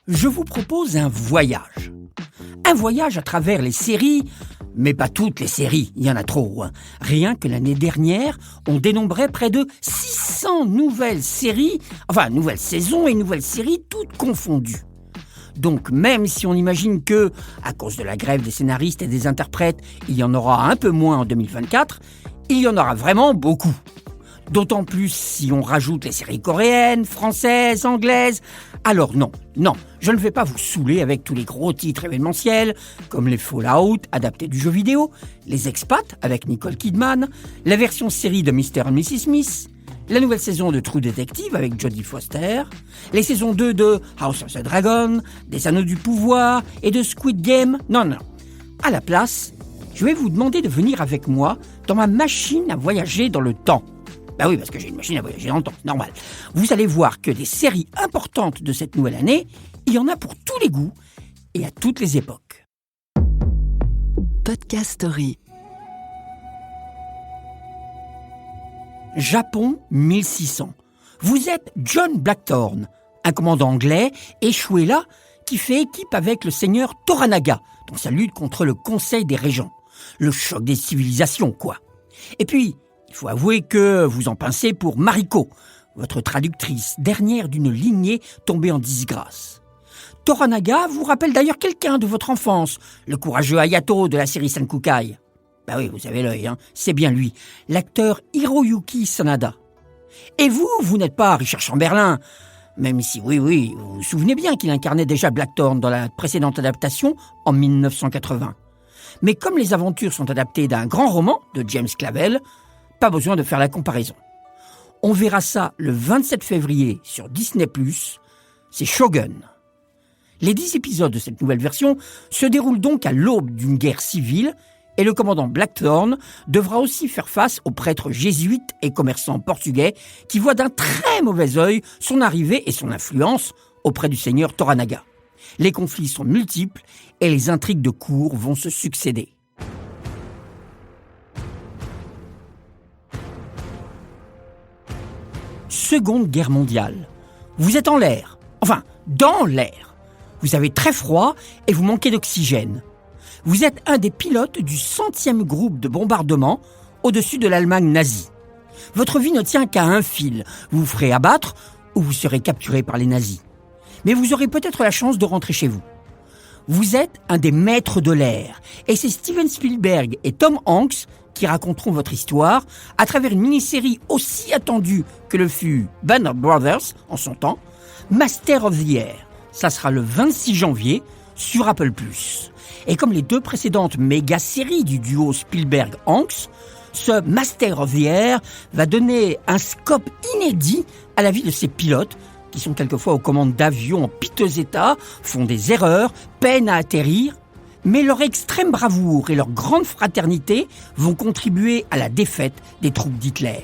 Je vous propose un voyage. Un voyage à travers les séries, mais pas toutes les séries, il y en a trop. Rien que l'année dernière, on dénombrait près de 600 nouvelles séries, enfin nouvelles saisons et nouvelles séries, toutes confondues. Donc même si on imagine que, à cause de la grève des scénaristes et des interprètes, il y en aura un peu moins en 2024, il y en aura vraiment beaucoup. D'autant plus si on rajoute les séries coréennes, françaises, anglaises. Alors non, je ne vais pas vous saouler avec tous les gros titres événementiels, comme les Fallout, adaptés du jeu vidéo, les Expats avec Nicole Kidman, la version série de Mr. and Mrs. Smith, la nouvelle saison de True Detective avec Jodie Foster, les saisons 2 de House of the Dragon, des Anneaux du Pouvoir et de Squid Game. Non. À la place, je vais vous demander de venir avec moi dans ma machine à voyager dans le temps. Bah oui, parce que j'ai une machine à voyager dans le temps, c'est normal. Vous allez voir que des séries importantes de cette nouvelle année, il y en a pour tous les goûts et à toutes les époques. Podcast Story. Japon 1600. Vous êtes John Blackthorne, un commandant anglais échoué là qui fait équipe avec le seigneur Toranaga dans sa lutte contre le Conseil des Régents. Le choc des civilisations, quoi. Et puis, il faut avouer que vous en pincez pour Mariko, votre traductrice, dernière d'une lignée tombée en disgrâce. Toranaga vous rappelle d'ailleurs quelqu'un de votre enfance, le courageux Hayato de la série Senkukai. Bah oui, vous avez l'œil, c'est bien lui, l'acteur Hiroyuki Sanada. Et vous n'êtes pas Richard Chamberlain, même si oui, vous vous souvenez bien qu'il incarnait déjà Blackthorne dans la précédente adaptation en 1980. Mais comme les aventures sont adaptées d'un grand roman de James Clavell, pas besoin de faire la comparaison. On verra ça le 27 février sur Disney+, c'est Shogun. Les 10 épisodes de cette nouvelle version se déroulent donc à l'aube d'une guerre civile et le commandant Blackthorne devra aussi faire face aux prêtres jésuites et commerçants portugais qui voient d'un très mauvais œil son arrivée et son influence auprès du seigneur Toranaga. Les conflits sont multiples et les intrigues de cour vont se succéder. Seconde Guerre mondiale. Vous êtes en l'air, enfin dans l'air. Vous avez très froid et vous manquez d'oxygène. Vous êtes un des pilotes du 100e groupe de bombardement au-dessus de l'Allemagne nazie. Votre vie ne tient qu'à un fil. Vous vous ferez abattre ou vous serez capturé par les nazis. Mais vous aurez peut-être la chance de rentrer chez vous. Vous êtes un des maîtres de l'air et c'est Steven Spielberg et Tom Hanks qui raconteront votre histoire à travers une mini-série aussi attendue que le fut Band of Brothers en son temps, Master of the Air. Ça sera le 26 janvier sur Apple+. Et comme les 2 précédentes méga-séries du duo Spielberg-Hanks, ce Master of the Air va donner un scope inédit à la vie de ces pilotes qui sont quelquefois aux commandes d'avions en piteux état, font des erreurs, peinent à atterrir, mais leur extrême bravoure et leur grande fraternité vont contribuer à la défaite des troupes d'Hitler.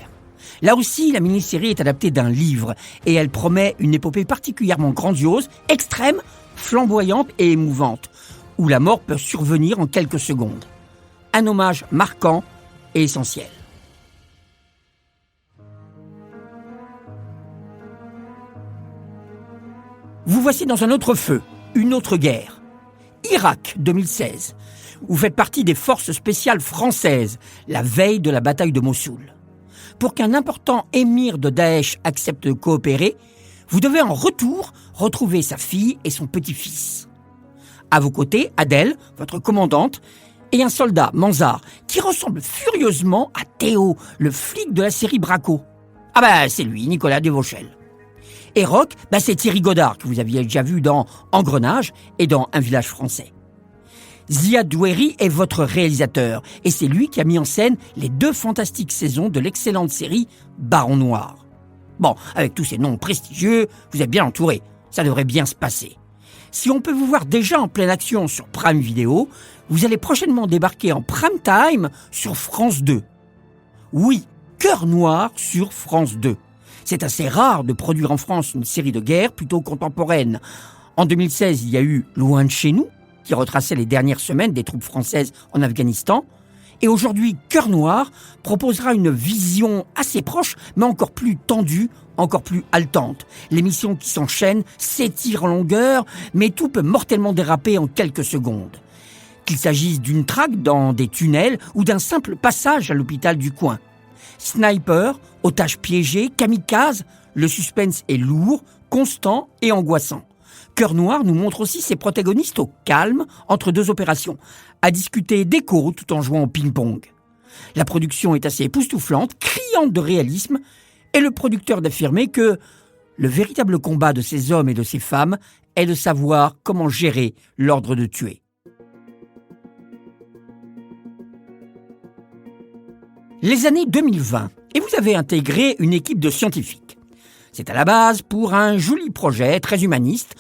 Là aussi, la mini-série est adaptée d'un livre et elle promet une épopée particulièrement grandiose, extrême, flamboyante et émouvante, où la mort peut survenir en quelques secondes. Un hommage marquant et essentiel. Vous voici dans un autre feu, une autre guerre. Irak 2016. Vous faites partie des forces spéciales françaises, la veille de la bataille de Mossoul. Pour qu'un important émir de Daesh accepte de coopérer, vous devez en retour retrouver sa fille et son petit-fils. À vos côtés, Adèle, votre commandante, et un soldat, Manzar, qui ressemble furieusement à Théo, le flic de la série Braco. Ah bah c'est lui, Nicolas Devauchel. Et Rock, c'est Thierry Godard, que vous aviez déjà vu dans Engrenage et dans Un village français. Ziad Doueri est votre réalisateur, et c'est lui qui a mis en scène les 2 fantastiques saisons de l'excellente série Baron Noir. Bon, avec tous ces noms prestigieux, vous êtes bien entouré, ça devrait bien se passer. Si on peut vous voir déjà en pleine action sur Prime Video, vous allez prochainement débarquer en prime time sur France 2. Oui, Cœur Noir sur France 2. C'est assez rare de produire en France une série de guerre plutôt contemporaine. En 2016, il y a eu Loin de chez nous, qui retraçait les dernières semaines des troupes françaises en Afghanistan. Et aujourd'hui, Cœur Noir proposera une vision assez proche, mais encore plus tendue, encore plus haletante. L'émission qui s'enchaîne s'étire en longueur, mais tout peut mortellement déraper en quelques secondes. Qu'il s'agisse d'une traque dans des tunnels ou d'un simple passage à l'hôpital du coin. Sniper, otage piégé, kamikaze, le suspense est lourd, constant et angoissant. Cœur Noir nous montre aussi ses protagonistes au calme entre deux opérations, à discuter d'écho tout en jouant au ping-pong. La production est assez époustouflante, criante de réalisme, et le producteur d'affirmer que le véritable combat de ces hommes et de ces femmes est de savoir comment gérer l'ordre de tuer. Les années 2020, et vous avez intégré une équipe de scientifiques. C'est à la base pour un joli projet très humaniste,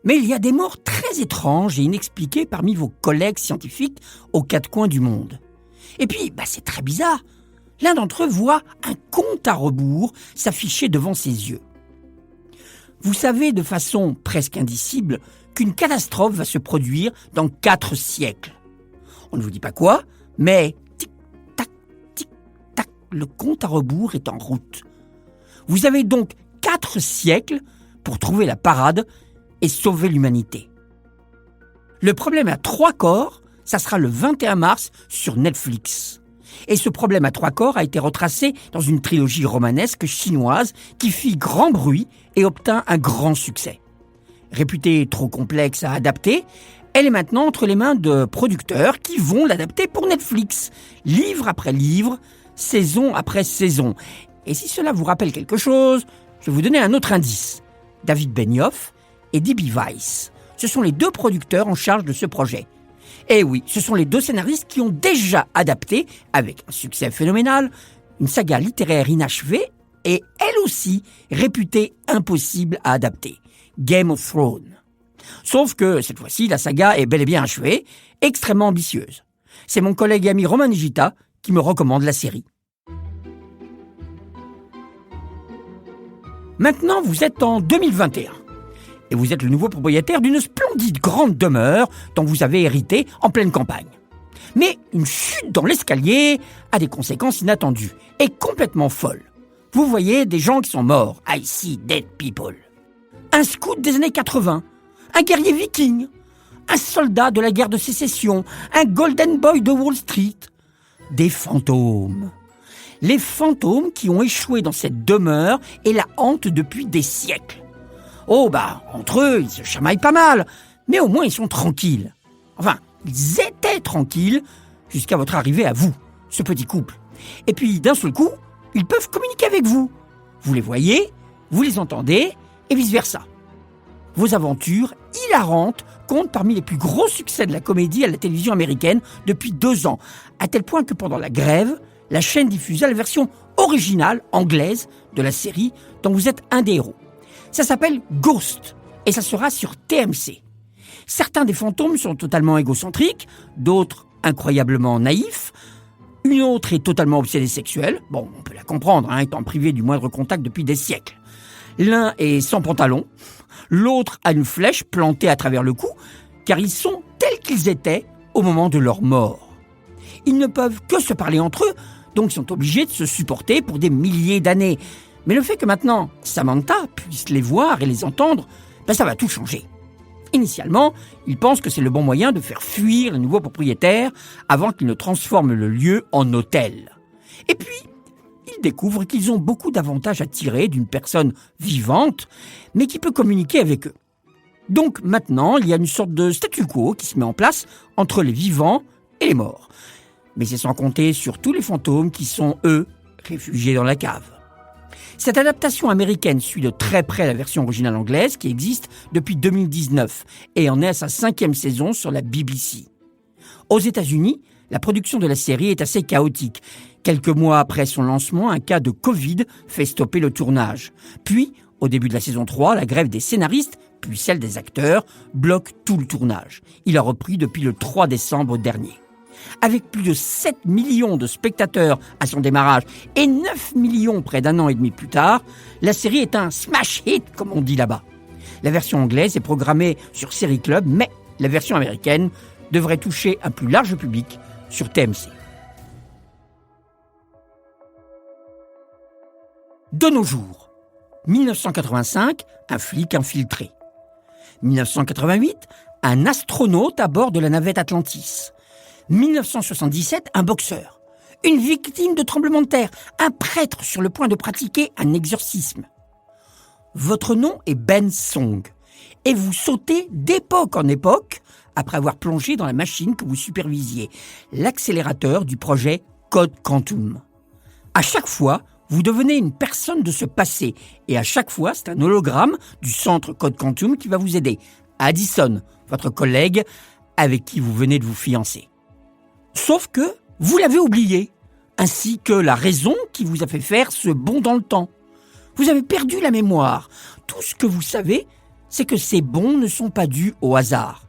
mais il y a des morts très étranges et inexpliquées parmi vos collègues scientifiques aux quatre coins du monde. Et puis, c'est très bizarre. L'un d'entre eux voit un compte à rebours s'afficher devant ses yeux. Vous savez de façon presque indicible qu'une catastrophe va se produire dans 4 siècles. On ne vous dit pas quoi, mais tic-tac, tic-tac, le compte à rebours est en route. Vous avez donc 4 siècles pour trouver la parade et sauver l'humanité. Le problème à 3 corps, ça sera le 21 mars sur Netflix. Et ce problème à 3 corps a été retracé dans une trilogie romanesque chinoise qui fit grand bruit et obtint un grand succès. Réputée trop complexe à adapter, elle est maintenant entre les mains de producteurs qui vont l'adapter pour Netflix, livre après livre, saison après saison. Et si cela vous rappelle quelque chose, je vais vous donner un autre indice. David Benioff et D.B. Weiss. Ce sont les 2 producteurs en charge de ce projet. Et oui, ce sont les 2 scénaristes qui ont déjà adapté, avec un succès phénoménal, une saga littéraire inachevée et elle aussi réputée impossible à adapter, Game of Thrones. Sauf que cette fois-ci, la saga est bel et bien achevée, extrêmement ambitieuse. C'est mon collègue et ami Romain Nigita qui me recommande la série. Maintenant, vous êtes en 2021. Et vous êtes le nouveau propriétaire d'une splendide grande demeure dont vous avez hérité en pleine campagne. Mais une chute dans l'escalier a des conséquences inattendues et complètement folles. Vous voyez des gens qui sont morts. I see dead people. Un scout des années 80, un guerrier viking, un soldat de la guerre de sécession, un golden boy de Wall Street. Des fantômes. Les fantômes qui ont échoué dans cette demeure et la hantent depuis des siècles. Oh entre eux, ils se chamaillent pas mal, mais au moins ils sont tranquilles. Enfin, ils étaient tranquilles jusqu'à votre arrivée à vous, ce petit couple. Et puis d'un seul coup, ils peuvent communiquer avec vous. Vous les voyez, vous les entendez, et vice-versa. Vos aventures hilarantes comptent parmi les plus gros succès de la comédie à la télévision américaine depuis 2 ans, à tel point que pendant la grève, la chaîne diffusa la version originale anglaise de la série dont vous êtes un des héros. Ça s'appelle Ghost et ça sera sur TMC. Certains des fantômes sont totalement égocentriques, d'autres incroyablement naïfs. Une autre est totalement obsédée sexuelle. Bon, on peut la comprendre, étant privé du moindre contact depuis des siècles. L'un est sans pantalon, l'autre a une flèche plantée à travers le cou, car ils sont tels qu'ils étaient au moment de leur mort. Ils ne peuvent que se parler entre eux, donc ils sont obligés de se supporter pour des milliers d'années. Mais le fait que maintenant Samantha puisse les voir et les entendre, ça va tout changer. Initialement, ils pensent que c'est le bon moyen de faire fuir les nouveaux propriétaires avant qu'ils ne transforment le lieu en hôtel. Et puis, ils découvrent qu'ils ont beaucoup d'avantages à tirer d'une personne vivante, mais qui peut communiquer avec eux. Donc maintenant, il y a une sorte de statu quo qui se met en place entre les vivants et les morts. Mais c'est sans compter sur tous les fantômes qui sont, eux, réfugiés dans la cave. Cette adaptation américaine suit de très près la version originale anglaise qui existe depuis 2019 et en est à sa 5e saison sur la BBC. Aux États-Unis, la production de la série est assez chaotique. Quelques mois après son lancement, un cas de Covid fait stopper le tournage. Puis, au début de la saison 3, la grève des scénaristes, puis celle des acteurs, bloque tout le tournage. Il a repris depuis le 3 décembre dernier. Avec plus de 7 millions de spectateurs à son démarrage et 9 millions près d'1 an et demi plus tard, la série est un smash hit, comme on dit là-bas. La version anglaise est programmée sur Série Club, mais la version américaine devrait toucher un plus large public sur TMC. De nos jours, 1985, un flic infiltré. 1988, un astronaute à bord de la navette Atlantis. 1977, un boxeur. Une victime de tremblement de terre. Un prêtre sur le point de pratiquer un exorcisme. Votre nom est Ben Song. Et vous sautez d'époque en époque après avoir plongé dans la machine que vous supervisiez, l'accélérateur du projet Code Quantum. À chaque fois, vous devenez une personne de ce passé. Et à chaque fois, c'est un hologramme du centre Code Quantum qui va vous aider. Addison, votre collègue avec qui vous venez de vous fiancer. Sauf que vous l'avez oublié, ainsi que la raison qui vous a fait faire ce bond dans le temps. Vous avez perdu la mémoire. Tout ce que vous savez, c'est que ces bonds ne sont pas dus au hasard.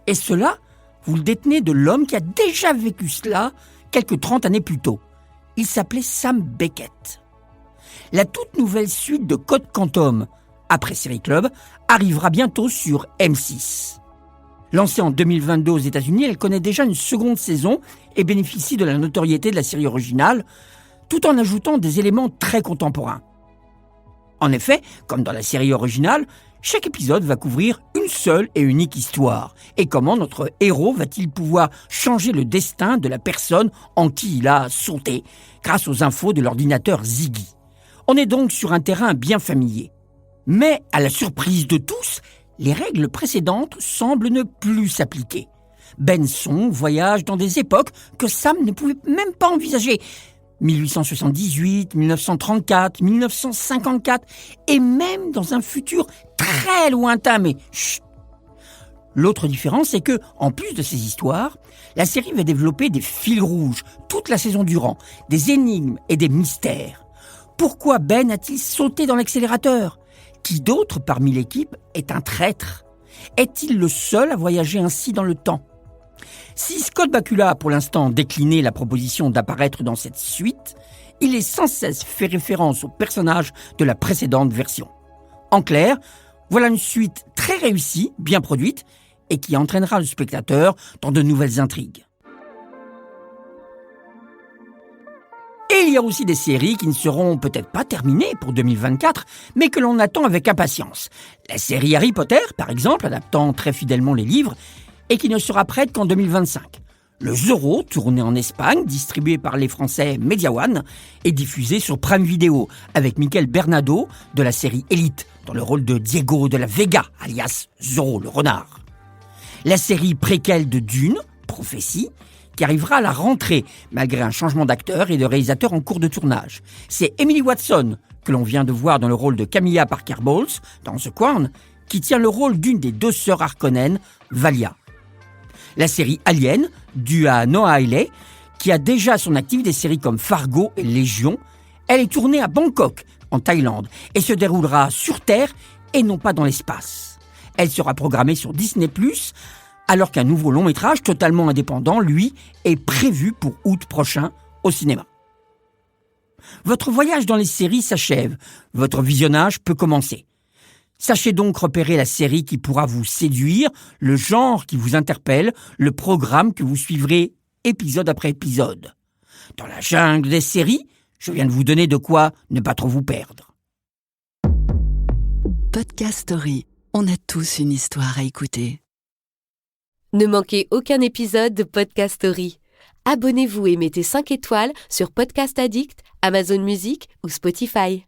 Et cela, vous le détenez de l'homme qui a déjà vécu cela quelques 30 années plus tôt. Il s'appelait Sam Beckett. La toute nouvelle suite de Code Quantum, après Série Club, arrivera bientôt sur M6. Lancée en 2022 aux États-Unis, elle connaît déjà une seconde saison et bénéficie de la notoriété de la série originale, tout en ajoutant des éléments très contemporains. En effet, comme dans la série originale, chaque épisode va couvrir une seule et unique histoire. Et comment notre héros va-t-il pouvoir changer le destin de la personne en qui il a sauté, grâce aux infos de l'ordinateur Ziggy. On est donc sur un terrain bien familier. Mais, à la surprise de tous, les règles précédentes semblent ne plus s'appliquer. Ben Song voyage dans des époques que Sam ne pouvait même pas envisager. 1878, 1934, 1954, et même dans un futur très lointain, mais chut. L'autre différence, c'est que, en plus de ces histoires, la série va développer des fils rouges toute la saison durant, des énigmes et des mystères. Pourquoi Ben a-t-il sauté dans l'accélérateur ? Qui d'autre parmi l'équipe est un traître ? Est-il le seul à voyager ainsi dans le temps ? Si Scott Bakula a pour l'instant décliné la proposition d'apparaître dans cette suite, il est sans cesse fait référence au personnage de la précédente version. En clair, voilà une suite très réussie, bien produite, et qui entraînera le spectateur dans de nouvelles intrigues. Et il y a aussi des séries qui ne seront peut-être pas terminées pour 2024, mais que l'on attend avec impatience. La série Harry Potter, par exemple, adaptant très fidèlement les livres, et qui ne sera prête qu'en 2025. Le Zorro, tourné en Espagne, distribué par les Français Media One, est diffusé sur Prime Video, avec Michael Bernardo de la série Elite, dans le rôle de Diego de la Vega, alias Zorro le renard. La série préquelle de Dune, Prophétie, qui arrivera à la rentrée, malgré un changement d'acteur et de réalisateur en cours de tournage. C'est Emily Watson, que l'on vient de voir dans le rôle de Camilla Parker Bowles, dans The Crown, qui tient le rôle d'une des deux sœurs Harkonnen, Valia. La série Alien, due à Noah Hawley, qui a déjà à son actif des séries comme Fargo et Légion, elle est tournée à Bangkok, en Thaïlande, et se déroulera sur Terre et non pas dans l'espace. Elle sera programmée sur Disney+, alors qu'un nouveau long-métrage totalement indépendant, lui, est prévu pour août prochain au cinéma. Votre voyage dans les séries s'achève, votre visionnage peut commencer. Sachez donc repérer la série qui pourra vous séduire, le genre qui vous interpelle, le programme que vous suivrez épisode après épisode. Dans la jungle des séries, je viens de vous donner de quoi ne pas trop vous perdre. Podcast Story. On a tous une histoire à écouter. Ne manquez aucun épisode de Podcast Story. Abonnez-vous et mettez 5 étoiles sur Podcast Addict, Amazon Music ou Spotify.